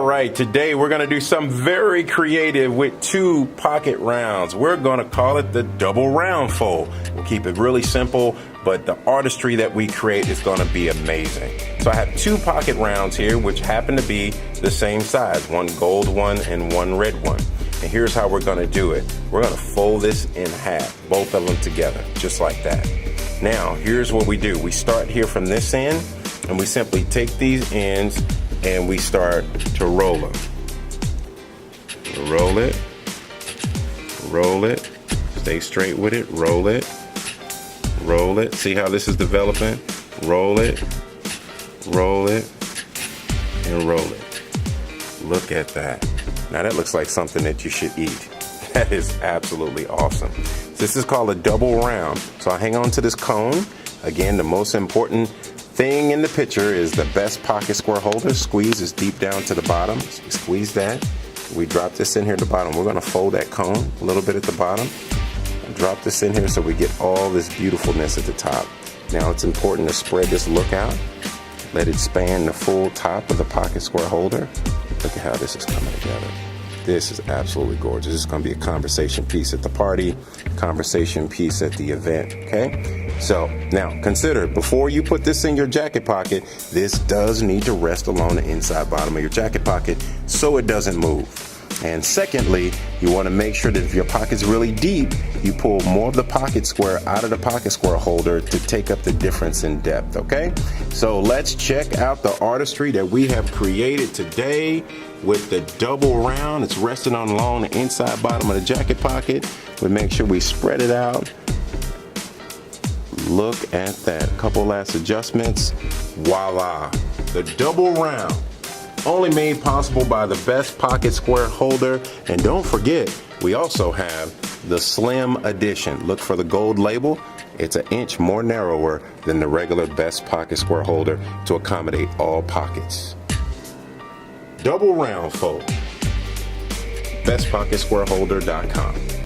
right, today we're going to do something very creative with 2 pocket rounds. We're going to call it the double round fold. We'll keep it really simple, but the artistry that we create is going to be amazing. So I have 2 pocket rounds here, which happen to be the same size, one gold one and one red one. And here's how we're going to do it. We're going to fold this in half, both of them together, just like that. Now, here's what we do. We start here from this end, and we simply take these ends and we start to roll them. Roll it, roll it, stay straight with it, roll it, roll it. See how this is developing? Roll it, roll it, and roll it. Look at that. Now that looks like something that you should eat. That is absolutely awesome. This is called a double round. So I hang on to this cone. Again, the most important thing in the picture is the best pocket square holder. Squeeze is deep down to the bottom. So we squeeze that. We drop this in here at the bottom. We're going to fold that cone a little bit at the bottom. Drop this in here so we get all this beautifulness at the top. Now it's important to spread this look out. Let it span the full top of the pocket square holder. Look at how this is coming together. This is absolutely gorgeous. This is going to be a conversation piece at the party, conversation piece at the event, okay? So now consider, before you put this in your jacket pocket, this does need to rest along the inside bottom of your jacket pocket so it doesn't move. And secondly, you want to make sure that if your pocket's really deep, you pull more of the pocket square out of the pocket square holder to take up the difference in depth, okay? So let's check out the artistry that we have created today with the double round. It's resting on along the inside bottom of the jacket pocket. We make sure we spread it out. Look at that. A couple last adjustments. Voila. The double round. Only made possible by the best pocket square holder. And don't forget, we also have the slim edition. Look for the gold label. It's an inch more narrower than the regular best pocket square holder to accommodate all pockets. Double round fold. BestPocketSquareHolder.com.